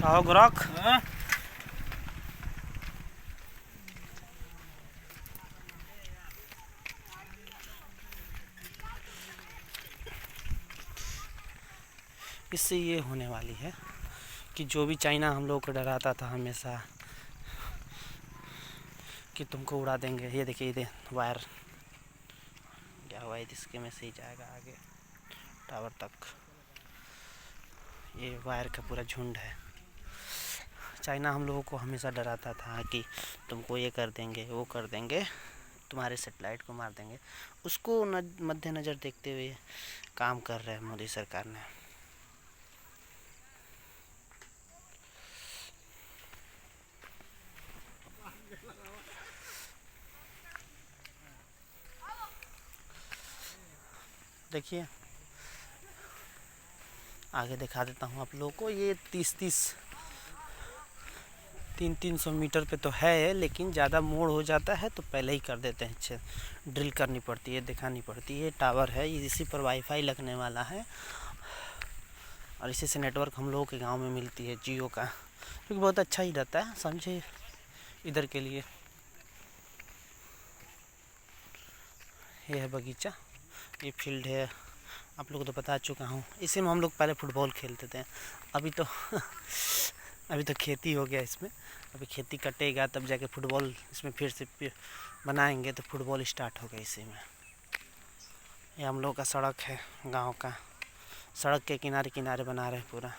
आओ ग्राहक। इससे ये होने वाली है कि जो भी चाइना हम लोग को डराता था हमेशा कि तुमको उड़ा देंगे, ये देखिए ये वायर क्या हुआ है, इसके में से ही जाएगा आगे टावर तक। ये वायर का पूरा झुंड है। चाइना हम लोगों को हमेशा डराता था कि तुमको ये कर देंगे, वो कर देंगे, तुम्हारे सेटेलाइट को मार देंगे। उसको मद्देनज़र देखते हुए काम कर रहे हैं मोदी सरकार ने। देखिए आगे दिखा देता हूँ आप लोगों को। ये 300 मीटर पे तो है, लेकिन ज़्यादा मोड़ हो जाता है तो पहले ही कर देते हैं। अच्छे ड्रिल करनी पड़ती है, दिखानी पड़ती है। ये टावर है, इसी पर वाईफाई लगने वाला है और इसी से नेटवर्क हम लोगों के गांव में मिलती है जियो का, क्योंकि बहुत अच्छा ही रहता है समझे इधर के लिए। ये है बगीचा, ये फील्ड है, आप लोगों को तो बता चुका हूँ। इसी में हम लोग पहले फुटबॉल खेलते थे। अभी तो अभी तो खेती हो गया इसमें। अभी खेती कटेगा तब जाके फुटबॉल इसमें फिर से बनाएंगे, तो फुटबॉल स्टार्ट होगा इसी में। ये हम लोग का सड़क है गांव का, सड़क के किनारे किनारे बना रहे हैं पूरा।